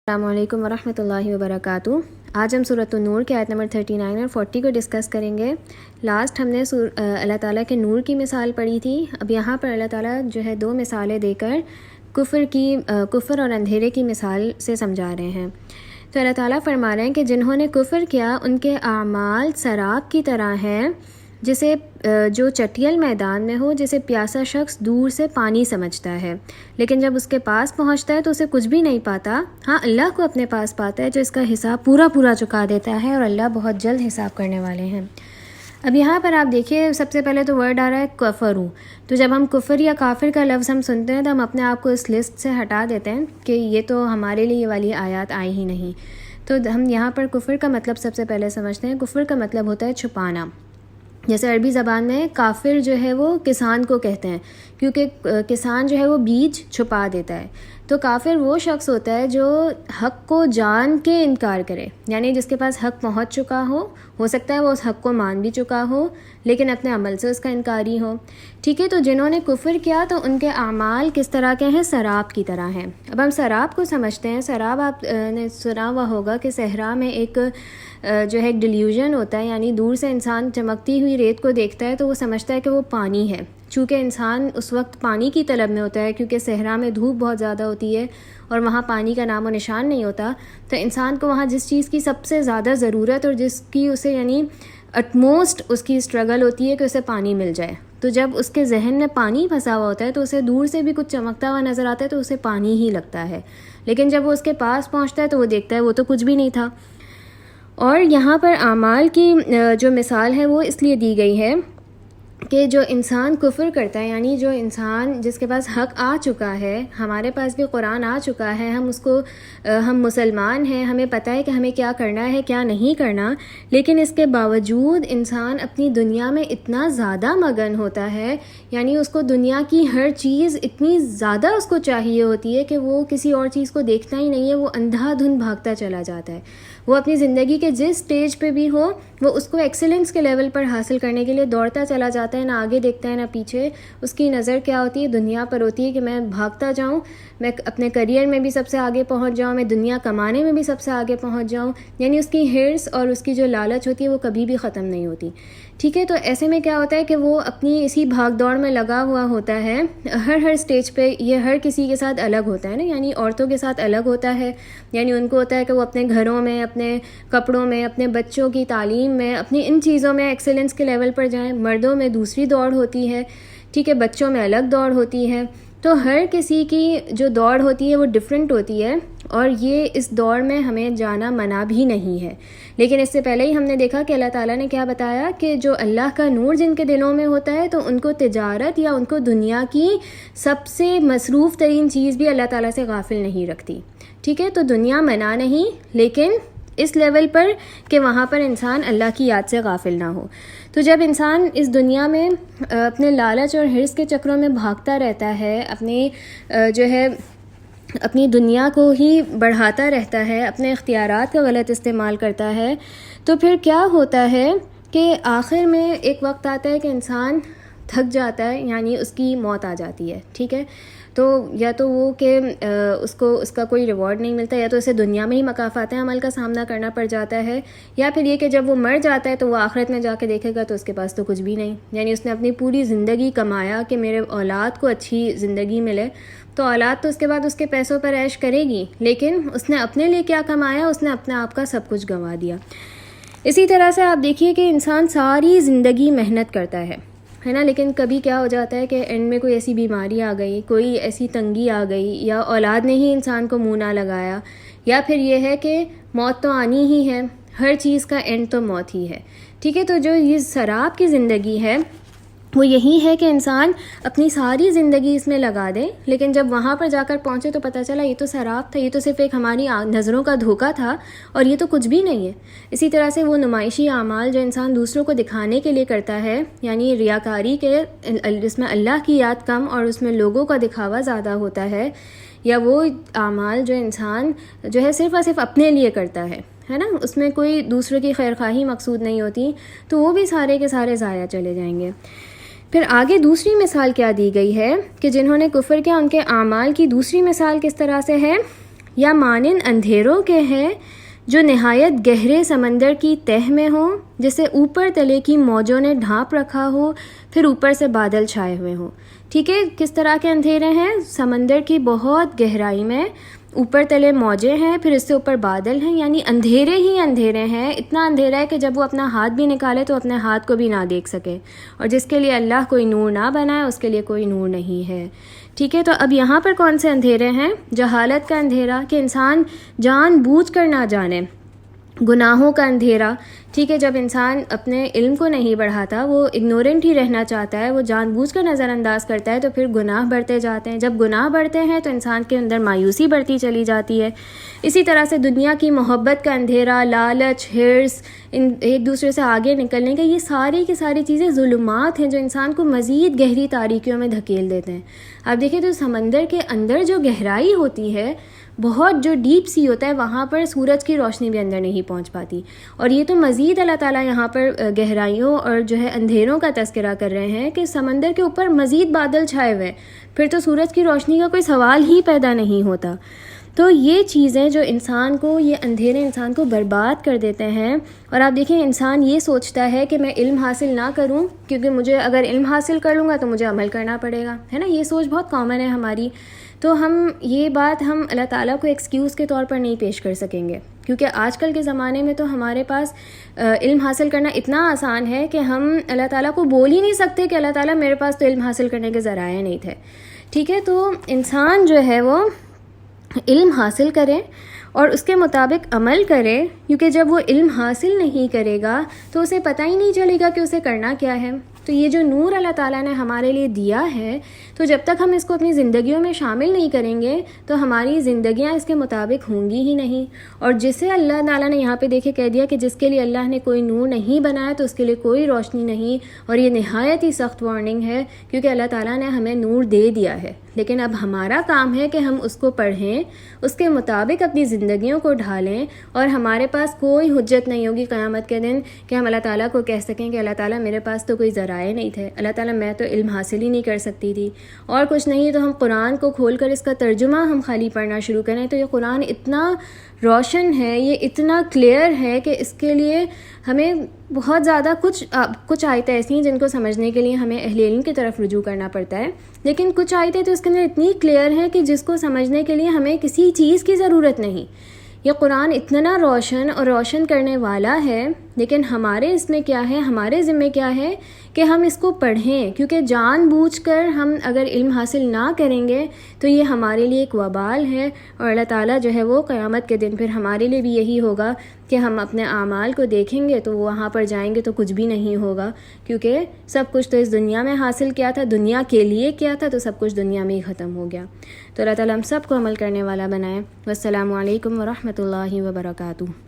السلام علیکم ورحمۃ اللہ وبرکاتہ۔ آج ہم سورۃ النور کے آیت نمبر 39 اور 40 کو ڈسکس کریں گے۔ لاسٹ ہم نے اللہ تعالیٰ کے نور کی مثال پڑھی تھی۔ اب یہاں پر اللہ تعالیٰ جو ہے دو مثالیں دے کر کفر اور اندھیرے کی مثال سے سمجھا رہے ہیں۔ تو اللہ تعالیٰ فرما رہے ہیں کہ جنہوں نے کفر کیا ان کے اعمال سراب کی طرح ہیں، جسے جو چٹیل میدان میں ہو، جسے پیاسا شخص دور سے پانی سمجھتا ہے، لیکن جب اس کے پاس پہنچتا ہے تو اسے کچھ بھی نہیں پاتا۔ ہاں، اللہ کو اپنے پاس پاتا ہے جو اس کا حساب پورا چکا دیتا ہے، اور اللہ بہت جلد حساب کرنے والے ہیں۔ اب یہاں پر آپ دیکھیے، سب سے پہلے تو ورڈ آ رہا ہے کفرو۔ تو جب ہم کفر یا کافر کا لفظ ہم سنتے ہیں تو ہم اپنے آپ کو اس لسٹ سے ہٹا دیتے ہیں کہ یہ تو ہمارے لیے یہ والی آیات آئی ہی نہیں۔ تو ہم یہاں پر کفر کا مطلب سب سے پہلے سمجھتے ہیں۔ کفر کا مطلب ہوتا ہے چھپانا۔ جیسے عربی زبان میں کافر جو ہے وہ کسان کو کہتے ہیں، کیونکہ کسان جو ہے وہ بیج چھپا دیتا ہے۔ تو کافر وہ شخص ہوتا ہے جو حق کو جان کے انکار کرے، یعنی جس کے پاس حق پہنچ چکا ہو سکتا ہے وہ اس حق کو مان بھی چکا ہو لیکن اپنے عمل سے اس کا انکاری ہو۔ ٹھیک ہے، تو جنہوں نے کفر کیا تو ان کے اعمال کس طرح کے ہیں؟ سراب کی طرح ہیں۔ اب ہم سراب کو سمجھتے ہیں۔ سراب آپ نے سنا ہوا ہوگا کہ صحرا میں ایک جو ہے ایک ڈیلیوژن ہوتا ہے، یعنی دور سے انسان چمکتی ہوئی ریت کو دیکھتا ہے تو وہ سمجھتا ہے کہ وہ پانی ہے۔ چونکہ انسان اس وقت پانی کی طلب میں ہوتا ہے، کیونکہ صحرا میں دھوپ بہت زیادہ ہوتی ہے اور وہاں پانی کا نام و نشان نہیں ہوتا، تو انسان کو وہاں جس چیز کی سب سے زیادہ ضرورت اور جس کی اسے یعنی اٹموسٹ اس کی اسٹرگل ہوتی ہے کہ اسے پانی مل جائے، تو جب اس کے ذہن میں پانی پھنسا ہوا ہوتا ہے تو اسے دور سے بھی کچھ چمکتا ہوا نظر آتا ہے تو اسے پانی ہی لگتا ہے، لیکن جب وہ اس کے پاس پہنچتا ہے تو وہ دیکھتا ہے وہ تو کچھ بھی نہیں تھا۔ اور یہاں پر اعمال کی جو مثال ہے وہ اس لیے دی گئی ہے کہ جو انسان کفر کرتا ہے، یعنی جو انسان جس کے پاس حق آ چکا ہے، ہمارے پاس بھی قرآن آ چکا ہے، ہم مسلمان ہیں، ہمیں پتہ ہے کہ ہمیں کیا کرنا ہے کیا نہیں کرنا، لیکن اس کے باوجود انسان اپنی دنیا میں اتنا زیادہ مگن ہوتا ہے، یعنی اس کو دنیا کی ہر چیز اتنی زیادہ اس کو چاہیے ہوتی ہے کہ وہ کسی اور چیز کو دیکھتا ہی نہیں ہے، وہ اندھا دھند بھاگتا چلا جاتا ہے۔ وہ اپنی زندگی کے جس سٹیج پہ بھی ہو وہ اس کو ایکسلنس کے لیول پر حاصل کرنے کے لیے دوڑتا چلا جاتا ہے، نہ آگے دیکھتا ہے نہ پیچھے۔ اس کی نظر کیا ہوتی ہے؟ دنیا پر ہوتی ہے کہ میں بھاگتا جاؤں، میں اپنے کریئر میں بھی سب سے آگے پہنچ جاؤں، میں دنیا کمانے میں بھی سب سے آگے پہنچ جاؤں، یعنی اس کی ہرس اور اس کی جو لالچ ہوتی ہے وہ کبھی بھی ختم نہیں ہوتی۔ ٹھیک ہے، تو ایسے میں کیا ہوتا ہے کہ وہ اپنی اسی بھاگ دوڑ میں لگا ہوا ہوتا ہے۔ ہر سٹیج پہ یہ ہر کسی کے ساتھ الگ ہوتا ہے نا، یعنی عورتوں کے ساتھ الگ ہوتا ہے، یعنی ان کو ہوتا ہے کہ وہ اپنے گھروں میں، اپنے کپڑوں میں، اپنے بچوں کی تعلیم میں، اپنی ان چیزوں میں ایکسلنس کے لیول پر جائیں۔ مردوں میں دوسری دوڑ ہوتی ہے، ٹھیک ہے، بچوں میں الگ دوڑ ہوتی ہے۔ تو ہر کسی کی جو دوڑ ہوتی ہے وہ ڈیفرنٹ ہوتی ہے، اور یہ اس دوڑ میں ہمیں جانا منع بھی نہیں ہے۔ لیکن اس سے پہلے ہی ہم نے دیکھا کہ اللہ تعالیٰ نے کیا بتایا کہ جو اللہ کا نور جن کے دلوں میں ہوتا ہے تو ان کو تجارت یا ان کو دنیا کی سب سے مصروف ترین چیز بھی اللہ تعالیٰ سے غافل نہیں رکھتی۔ ٹھیک ہے، تو دنیا منع نہیں، لیکن اس لیول پر کہ وہاں پر انسان اللہ کی یاد سے غافل نہ ہو۔ تو جب انسان اس دنیا میں اپنے لالچ اور حرص کے چکروں میں بھاگتا رہتا ہے، اپنی دنیا کو ہی بڑھاتا رہتا ہے، اپنے اختیارات کا غلط استعمال کرتا ہے، تو پھر کیا ہوتا ہے کہ آخر میں ایک وقت آتا ہے کہ انسان تھک جاتا ہے، یعنی اس کی موت آ جاتی ہے۔ ٹھیک ہے، تو یا تو وہ کہ اس کا کوئی ریوارڈ نہیں ملتا، یا تو اسے دنیا میں ہی مکافات عمل کا سامنا کرنا پڑ جاتا ہے، یا پھر یہ کہ جب وہ مر جاتا ہے تو وہ آخرت میں جا کے دیکھے گا تو اس کے پاس تو کچھ بھی نہیں، یعنی اس نے اپنی پوری زندگی کمایا کہ میرے اولاد کو اچھی زندگی ملے، تو اولاد تو اس کے بعد اس کے پیسوں پر عیش کرے گی، لیکن اس نے اپنے لیے کیا کمایا؟ اس نے اپنے آپ کا سب کچھ گنوا دیا۔ اسی طرح سے آپ دیکھیے کہ انسان ساری زندگی محنت کرتا ہے نا، لیکن کبھی کیا ہو جاتا ہے کہ اینڈ میں کوئی ایسی بیماری آ گئی، کوئی ایسی تنگی آ گئی، یا اولاد نے ہی انسان کو منہ نہ لگایا، یا پھر یہ ہے کہ موت تو آنی ہی ہے، ہر چیز کا اینڈ تو موت ہی ہے۔ ٹھیک ہے، تو جو یہ سراب کی زندگی ہے وہ یہی ہے کہ انسان اپنی ساری زندگی اس میں لگا دے، لیکن جب وہاں پر جا کر پہنچے تو پتہ چلا یہ تو سراب تھا، یہ تو صرف ایک ہماری نظروں کا دھوکہ تھا، اور یہ تو کچھ بھی نہیں ہے۔ اسی طرح سے وہ نمائشی اعمال جو انسان دوسروں کو دکھانے کے لیے کرتا ہے، یعنی ریاکاری کے جس میں اللہ کی یاد کم اور اس میں لوگوں کا دکھاوا زیادہ ہوتا ہے، یا وہ اعمال جو انسان جو ہے صرف اور صرف اپنے لیے کرتا ہے نا، اس میں کوئی دوسروں کی خیرخواہی مقصود نہیں ہوتی، تو وہ بھی سارے کے سارے ضائع چلے جائیں گے۔ پھر آگے دوسری مثال کیا دی گئی ہے کہ جنہوں نے کفر کیا ان کے اعمال کی دوسری مثال کس طرح سے ہے یا مانند اندھیروں کے ہے جو نہایت گہرے سمندر کی تہ میں ہوں، جسے اوپر تلے کی موجوں نے ڈھانپ رکھا ہو، پھر اوپر سے بادل چھائے ہوئے ہوں. ٹھیک ہے، کس طرح کے اندھیرے ہیں؟ سمندر کی بہت گہرائی میں اوپر تلے موجیں ہیں، پھر اس سے اوپر بادل ہیں، یعنی اندھیرے ہی اندھیرے ہیں. اتنا اندھیرا ہے کہ جب وہ اپنا ہاتھ بھی نکالے تو اپنے ہاتھ کو بھی نہ دیکھ سکے، اور جس کے لیے اللہ کوئی نور نہ بنائے اس کے لیے کوئی نور نہیں ہے. ٹھیک ہے، تو اب یہاں پر کون سے اندھیرے ہیں؟ جہالت کا اندھیرا، کہ انسان جان بوجھ کر نہ جانے. گناہوں کا اندھیرا، ٹھیک ہے، جب انسان اپنے علم کو نہیں بڑھاتا، وہ اگنورنٹ ہی رہنا چاہتا ہے، وہ جان بوجھ کر نظر انداز کرتا ہے، تو پھر گناہ بڑھتے جاتے ہیں. جب گناہ بڑھتے ہیں تو انسان کے اندر مایوسی بڑھتی چلی جاتی ہے. اسی طرح سے دنیا کی محبت کا اندھیرا، لالچ، ہرس، ایک دوسرے سے آگے نکلنے کا، یہ ساری کی ساری چیزیں ظلمات ہیں جو انسان کو مزید گہری تاریکیوں میں دھکیل دیتے ہیں. آپ دیکھیں تو سمندر کے اندر جو گہرائی ہوتی ہے، بہت جو ڈیپ سی ہوتا ہے، وہاں پر سورج کی روشنی بھی اندر نہیں پہنچ پاتی. اور یہ تو مزید اللہ تعالیٰ یہاں پر گہرائیوں اور جو ہے اندھیروں کا تذکرہ کر رہے ہیں کہ سمندر کے اوپر مزید بادل چھائے ہوئے، پھر تو سورج کی روشنی کا کوئی سوال ہی پیدا نہیں ہوتا. تو یہ چیزیں جو انسان کو، یہ اندھیرے انسان کو برباد کر دیتے ہیں. اور آپ دیکھیں انسان یہ سوچتا ہے کہ میں علم حاصل نہ کروں، کیونکہ مجھے اگر علم حاصل کر لوں گا تو مجھے عمل کرنا پڑے گا، ہے نا. یہ سوچ بہت کامن ہے ہماری. تو یہ بات ہم اللہ تعالیٰ کو ایکسکیوز کے طور پر نہیں پیش کر سکیں گے، کیونکہ آج کل کے زمانے میں تو ہمارے پاس علم حاصل کرنا اتنا آسان ہے کہ ہم اللہ تعالیٰ کو بول ہی نہیں سکتے کہ اللہ تعالیٰ میرے پاس تو علم حاصل کرنے کے ذرائع نہیں تھے. ٹھیک ہے، تو انسان جو ہے وہ علم حاصل کرے اور اس کے مطابق عمل کرے، کیونکہ جب وہ علم حاصل نہیں کرے گا تو اسے پتہ ہی نہیں چلے گا کہ اسے کرنا کیا ہے. تو یہ جو نور اللہ تعالیٰ نے ہمارے لیے دیا ہے، تو جب تک ہم اس کو اپنی زندگیوں میں شامل نہیں کریں گے تو ہماری زندگیاں اس کے مطابق ہوں گی ہی نہیں. اور جسے اللہ تعالیٰ نے یہاں پہ دیکھے کہہ دیا کہ جس کے لیے اللہ نے کوئی نور نہیں بنایا تو اس کے لیے کوئی روشنی نہیں. اور یہ نہایت ہی سخت وارننگ ہے، کیونکہ اللہ تعالیٰ نے ہمیں نور دے دیا ہے، لیکن اب ہمارا کام ہے کہ ہم اس کو پڑھیں، اس کے مطابق اپنی زندگیوں کو ڈھالیں. اور ہمارے پاس کوئی حجت نہیں ہوگی قیامت کے دن کہ ہم اللہ تعالیٰ کو کہہ سکیں کہ اللہ تعالیٰ میرے پاس تو کوئی ذرائع نہیں تھے، اللہ تعالیٰ میں تو علم حاصل ہی نہیں کر سکتی تھی، اور کچھ نہیں. تو ہم قرآن کو کھول کر اس کا ترجمہ ہم خالی پڑھنا شروع کریں تو یہ قرآن اتنا روشن ہے، یہ اتنا کلیئر ہے کہ اس کے لیے ہمیں بہت زیادہ کچھ آیتیں ایسی ہیں جن کو سمجھنے کے لیے ہمیں اہل علم کی طرف رجوع کرنا پڑتا ہے، لیکن کچھ آیتیں تو اس کے اندر اتنی کلیئر ہیں کہ جس کو سمجھنے کے لیے ہمیں کسی چیز کی ضرورت نہیں. یہ قرآن اتنا روشن اور روشن کرنے والا ہے، لیکن ہمارے اس میں کیا ہے، ہمارے ذمہ کیا ہے کہ ہم اس کو پڑھیں. کیونکہ جان بوجھ کر ہم اگر علم حاصل نہ کریں گے تو یہ ہمارے لیے ایک وبال ہے، اور اللہ تعالیٰ جو ہے وہ قیامت کے دن پھر ہمارے لیے بھی یہی ہوگا کہ ہم اپنے اعمال کو دیکھیں گے تو وہاں پر جائیں گے تو کچھ بھی نہیں ہوگا، کیونکہ سب کچھ تو اس دنیا میں حاصل کیا تھا، دنیا کے لیے کیا تھا، تو سب کچھ دنیا میں ہی ختم ہو گیا. تو اللہ تعالیٰ ہم سب کو عمل کرنے والا بنائے. والسلام علیکم ورحمۃ اللہ وبرکاتہ.